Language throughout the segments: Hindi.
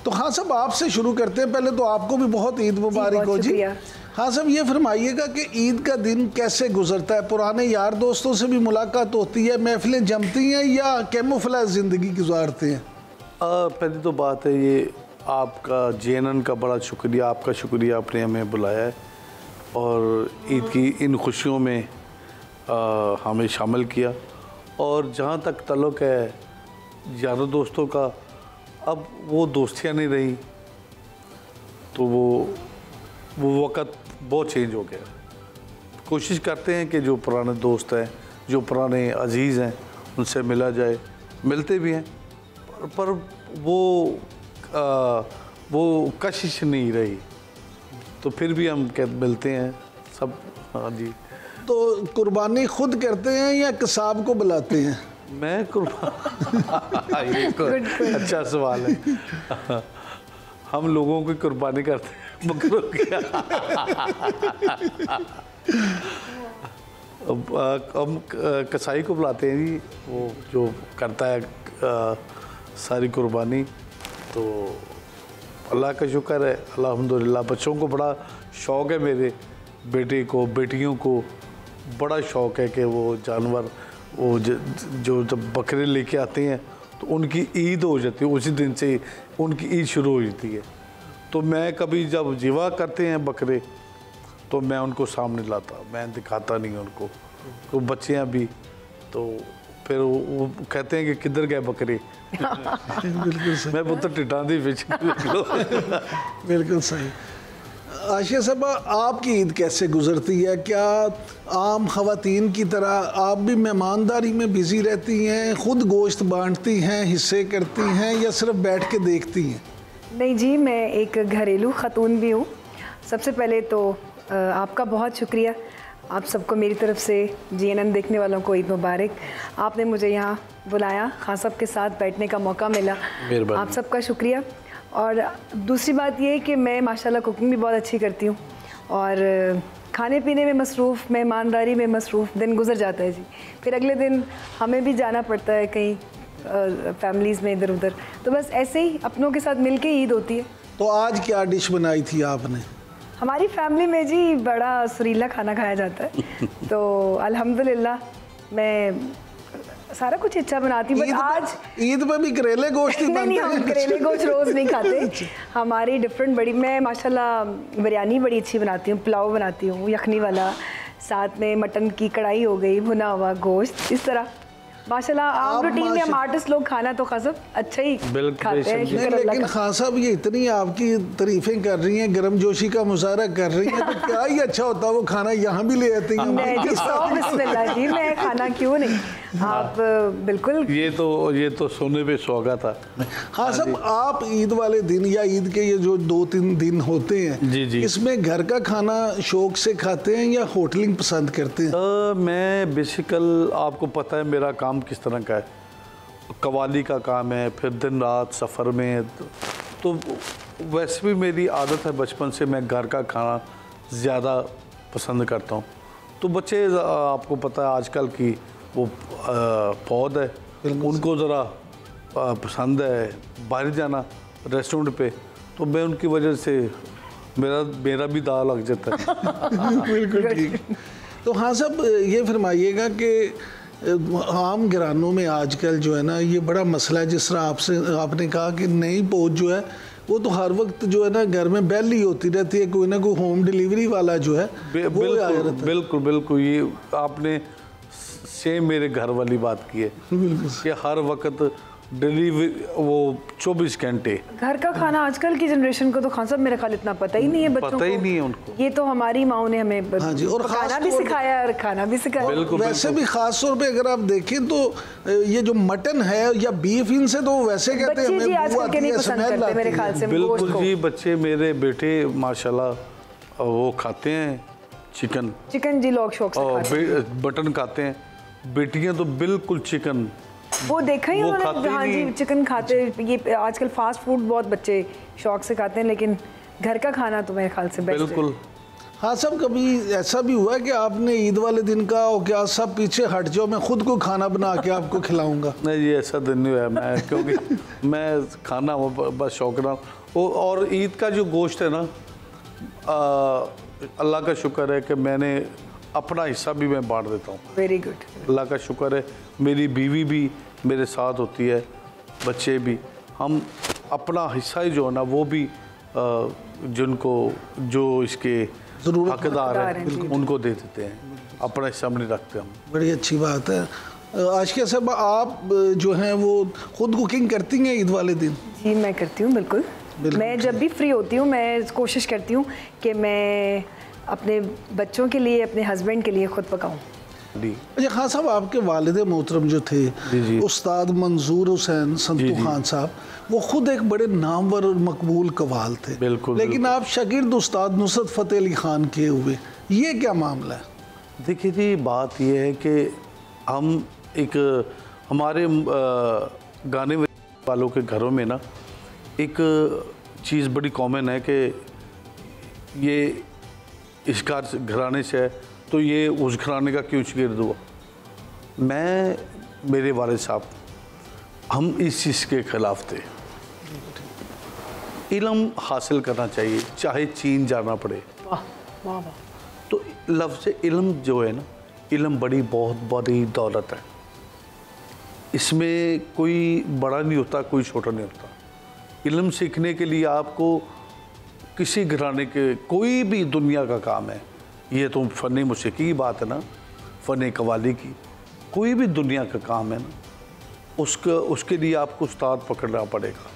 तो हाँ साहब, आपसे शुरू करते हैं। पहले तो आपको भी बहुत ईद मुबारक हो जी। हाँ साहब, ये फरमाइएगा कि ईद का दिन कैसे गुजरता है? पुराने यार दोस्तों से भी मुलाकात होती है, महफिलें जमती हैं, या कैमोफ्लेज ज़िंदगी गुजारते हैं? पहली तो बात है, ये आपका JNN का बड़ा शुक्रिया, आपका शुक्रिया, आपने हमें बुलाया है और ईद की इन खुशियों में हमें शामिल किया। और जहाँ तक ताल्लुक़ है यारों दोस्तों का, अब वो दोस्तियाँ नहीं रही, तो वो वक़्त बहुत चेंज हो गया। कोशिश करते हैं कि जो पुराने दोस्त हैं, जो पुराने अजीज़ हैं, उनसे मिला जाए, मिलते भी हैं, पर वो कशिश नहीं रही, तो फिर भी हम मिलते हैं सब। हाँ जी। तो कुर्बानी खुद करते हैं या कसाब को बुलाते हैं? मैं ये अच्छा सवाल है। हम लोगों की कुर्बानी करते हैं, बकरों की। हम कसाई को बुलाते हैं जी, वो जो करता है सारी कुर्बानी। तो अल्लाह का शुक्र है, अल्हम्दुलिल्लाह। बच्चों को बड़ा शौक़ है, मेरे बेटे को, बेटियों को बड़ा शौक़ है कि वो जानवर, वो जो जब बकरे लेके आते हैं तो उनकी ईद हो जाती है, उसी दिन से उनकी ईद शुरू हो जाती है। तो मैं कभी जब जिवा करते हैं बकरे, तो मैं उनको सामने लाता, मैं दिखाता नहीं उनको, तो बच्चे हैं अभी, तो फिर वो कहते हैं कि किधर गए बकरे। बिल्कुल सही। मैं पुत्र टिटा दी बिल्कुल सही। आशिया साहब, आपकी ईद कैसे गुजरती है? क्या आम ख़वातीन की तरह आप भी मेहमानदारी में बिज़ी रहती हैं, ख़ुद गोश्त बांटती हैं, हिस्से करती हैं, या सिर्फ बैठ के देखती हैं? नहीं जी, मैं एक घरेलू ख़ातून भी हूँ। सबसे पहले तो आपका बहुत शुक्रिया, आप सबको मेरी तरफ से, JNN देखने वालों को ईद मुबारक। आपने मुझे यहाँ बुलाया, खान साहब के साथ बैठने का मौका मिला, आप सबका शुक्रिया। और दूसरी बात ये है कि मैं माशाल्लाह कुकिंग भी बहुत अच्छी करती हूँ, और खाने पीने में मसरूफ़, मेहमानदारी में मसरूफ़ दिन गुजर जाता है जी। फिर अगले दिन हमें भी जाना पड़ता है कहीं फैमिलीज़ में इधर उधर, तो बस ऐसे ही अपनों के साथ मिल के ईद होती है। तो आज क्या डिश बनाई थी आपने? हमारी फैमिली में जी बड़ा सुरीला खाना खाया जाता है, तो अल्हम्दुलिल्लाह मैं सारा कुछ अच्छा बनाती हूँ। बट आज ईद पे भी करेले गोश्त ही बनते हैं? नहीं, हम करेले गोश्त रोज़ नहीं खाते, हमारी डिफरेंट बड़ी, मैं माशाल्लाह बिरयानी बड़ी अच्छी बनाती हूँ, पुलाव बनाती हूँ यखनी वाला, साथ में मटन की कढ़ाई हो गई, भुना हुआ गोश्त, इस तरह माशाल्लाह। आम रूटीन में हम आर्टिस्ट लोग खाना तो खासब अच्छा ही खाते हैं। लेकिन खान साहब, ये इतनी आपकी तारीफें कर रही हैं, गर्मजोशी का मुजाहरा कर रही हैं, तो क्या ही अच्छा होता है वो खाना यहाँ भी ले आती हैं। बिस्मिल्लाह जी, मैं खाना क्यों नहीं, आप बिल्कुल। ये तो सोने पे सुहागा था। हाँ साहब, आप ईद वाले दिन या ईद के ये जो 2-3 दिन होते हैं, जी जी, इसमें घर का खाना शौक से खाते हैं या होटलिंग पसंद करते हैं? मैं बेसिकल, आपको पता है मेरा काम किस तरह का है, कवाली का काम है, फिर दिन रात सफ़र में, तो वैसे भी मेरी आदत है बचपन से, मैं घर का खाना ज़्यादा पसंद करता हूँ। तो बच्चे, आपको पता है आजकल की वो पौध है, उनको ज़रा पसंद है बाहर जाना रेस्टोरेंट पे, तो मैं उनकी वजह से मेरा भी दाव लग जाता है। बिल्कुल ठीक। तो हाँ साहब, ये फरमाइएगा कि आम घरानों में आजकल जो है ना, ये बड़ा मसला है। जिस तरह आपने कहा कि नई पौध जो है वो तो हर वक्त जो है ना घर में बेल ही होती रहती है, कोई ना कोई होम डिलीवरी वाला जो है बिल्कुल बिल्कुल, ये आपने सेम मेरे घर वाली बात की है कि हर वक्त डिलीवरी, वो 24 घंटे घर का खाना। आजकल की जनरेशन को तो खान साहब मेरे ख्याल इतना पता ही नहीं है, बच्चों को पता ही नहीं है उनको। ये तो हमारी माओ ने हमें हाँ जी, और खाना भी सिखाया और खाना भी सिखाया। वैसे भी खास तौर पे अगर आप देखें तो ये जो मटन है या बीफ, इनसे तो वैसे कहते हैं बच्चे जी आजकल के नहीं पसंद करते मेरे ख्याल से। बिल्कुल जी, बच्चे मेरे बेटे माशाल्लाह वो खाते हैं चिकन जी, लोग शौक से खाते हैं, मटन खाते हैं। बेटियां तो बिल्कुल चिकन, वो देखा ही उन्होंने, हाँ जी, चिकन खाते। ये आजकल फास्ट फूड बहुत बच्चे शौक से खाते हैं, लेकिन घर का खाना तो मेरे ख्याल से बेस्ट बिल्कुल। हाँ साहब, कभी ऐसा भी हुआ है कि आपने ईद वाले दिन कहा हो कि आज सब पीछे हट जाओ, मैं खुद को खाना बना के आपको खिलाऊंगा? नहीं, ये ऐसा दिन नहीं हुआ मैं, क्योंकि मैं खाना बस शौक रहा हूँ। और ईद का जो गोश्त है ना, अल्लाह का शुक्र है कि मैंने अपना हिस्सा भी मैं बांट देता हूँ। Very good. अल्लाह का शुक्र है, मेरी बीवी भी मेरे साथ होती है, बच्चे भी, हम अपना हिस्सा ही जो है ना वो भी जिनको जो इसके हकदार हैं उनको दे देते हैं, अपना हिस्सा नहीं रखते हम। बड़ी अच्छी बात है। आशिया साहब, आप जो हैं वो खुद कुकिंग करती हैं ईद वाले दिन? जी मैं करती हूँ, बिल्कुल। मैं जब भी फ्री होती हूँ मैं कोशिश करती हूँ कि मैं अपने बच्चों के लिए, अपने हस्बैंड के लिए खुद पकाऊँ। अच्छा खान साहब, आपके वालिद मोहतरम जो थे उस्ताद मंजूर हुसैन संतू खान साहब, वो खुद एक बड़े नामवर और मकबूल कवाल थे। बिल्कुल, लेकिन आप शागिर्द उस्ताद नुसरत फ़तेह अली खान के हुए, ये क्या मामला है? देखिए जी, बात यह है कि हम एक हमारे गाने वालों के घरों में ना एक चीज़ बड़ी कॉमन है कि ये इस घराने से है तो ये उस घराने का क्यों शागिर्द हुआ। मैं, मेरे वालिद साहब, हम इस चीज़ के ख़िलाफ़ थे। इल्म हासिल करना चाहिए, चाहे चीन जाना पड़े। वाह वाह वाह। तो लफ्ज़ इल्म जो है ना, इल्म बहुत बड़ी दौलत है। इसमें कोई बड़ा नहीं होता, कोई छोटा नहीं होता। इल्म सीखने के लिए आपको किसी घराने के कोई भी दुनिया का काम है, ये तो फ़न मौसीकी की बात है ना, फ़न कवाली की, कोई भी दुनिया का काम है ना, उसके लिए आपको उस्ताद पकड़ना पड़ेगा।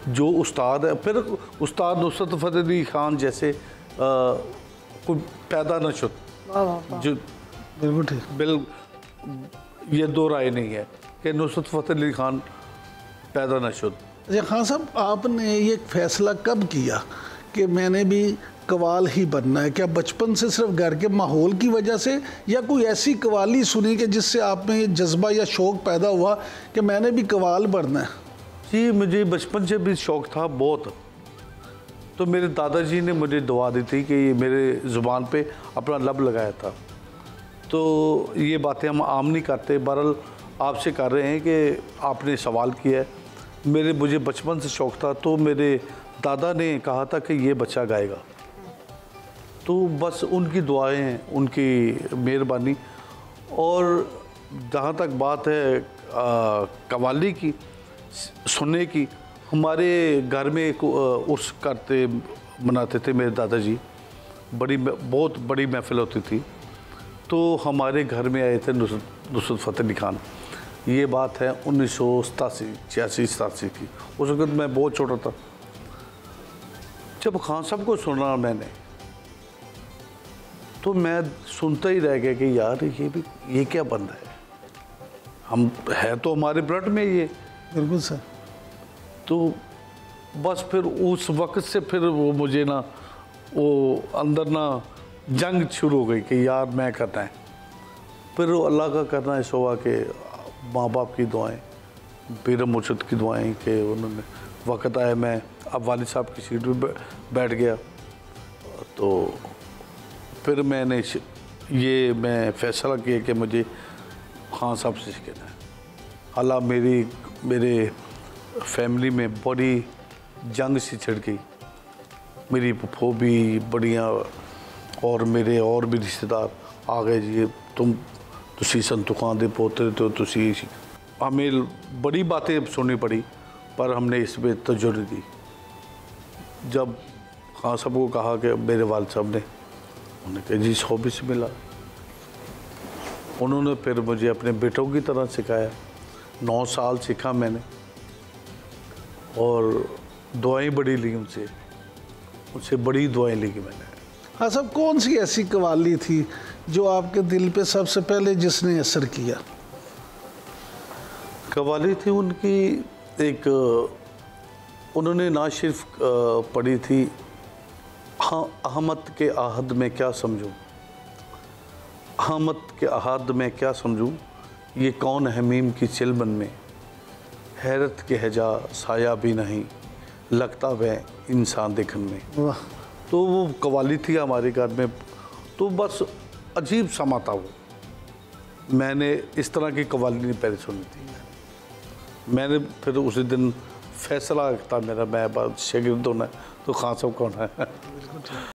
जो उस्ताद है, फिर उस्ताद नुसरत फ़तेह अली खान जैसे कोई पैदा न शुद, जो बिल्कुल ठीक, ये दो राय नहीं है कि नुसरत फ़तेह अली खान पैदा न शुद। अच्छा खान साहब, आपने ये फैसला कब किया कि मैंने भी कवाल ही बनना है? क्या बचपन से सिर्फ घर के माहौल की वजह से, या कोई ऐसी कवाली सुनी कि जिससे आप में ये जज्बा या शौक़ पैदा हुआ कि मैंने भी कवाल बनना है? जी, मुझे बचपन से भी शौक़ था बहुत। तो मेरे दादाजी ने मुझे दुआ दी थी कि मेरे ज़ुबान पे अपना लब लगाया था। तो ये बातें हम आम नहीं करते, बहरहाल आपसे कर रहे हैं कि आपने सवाल किया है। मुझे बचपन से शौक़ था, तो मेरे दादा ने कहा था कि ये बच्चा गाएगा। तो बस उनकी दुआएं, उनकी मेहरबानी। और जहाँ तक बात है कव्वाली की, सुनने की, हमारे घर में एक उर्स करते मनाते थे मेरे दादाजी, बहुत बड़ी महफिल होती थी। तो हमारे घर में आए थे नुसरत फ़तेह अली खान। ये बात है 1987 की। उस वक्त मैं बहुत छोटा था। जब खान साहब को सुना मैंने, तो मैं सुनता ही रह गया कि यार ये क्या बंदा है, हम है तो हमारे ब्लड में ये। बिल्कुल सर। तो बस फिर उस वक्त से फिर वो मुझे ना, वो अंदर ना जंग शुरू हो गई कि यार मैं करना है। फिर अल्लाह का करना है हुआ कि माँ बाप की दुआएं, पीर मुर्शिद की दुआएं, कि उन्होंने वक़्त आया, मैं अब वालिद साहब की सीट पर बैठ गया। तो फिर मैंने मैं फ़ैसला किया कि मुझे खान साहब से सीखना है। हालांकि मेरे फैमिली में बड़ी जंग सी छिड़ गई। मेरी फूफो भी बढ़िया, और मेरे और भी रिश्तेदार आ गए, जी तुसी संतू खान दे पोते तो तुसी। हमें बड़ी बातें सुननी पड़ी, पर हमने इस पर तवज्जो नहीं दी। जब खान साहब को कहा कि मेरे वालिद साहब ने, उन्होंने कहा जी 100 से मिला। उन्होंने फिर मुझे अपने बेटों की तरह सिखाया। 9 साल सीखा मैंने, और दुआएं बड़ी ली उनसे बड़ी दुआएं ली मैंने। हाँ साहब, कौन सी ऐसी कवाली थी जो आपके दिल पे सबसे पहले जिसने असर किया? कवाली थी उनकी एक, उन्होंने ना सिर्फ पढ़ी थी, हाँ अहमद के आहद में क्या समझूं, अहमद के आहद में क्या समझूं, ये कौन है मीम की चिलमन में, हैरत के हजा साया भी नहीं, लगता वह इंसान देखन में। वाह। तो वो कवाली थी हमारे घर में, तो बस अजीब समा था वो। मैंने इस तरह की कवाली नहीं पहले सुनी थी। मैंने फिर उसी दिन फैसला था मेरा, मैं शागिर्द होना तो खान साहब कौन है।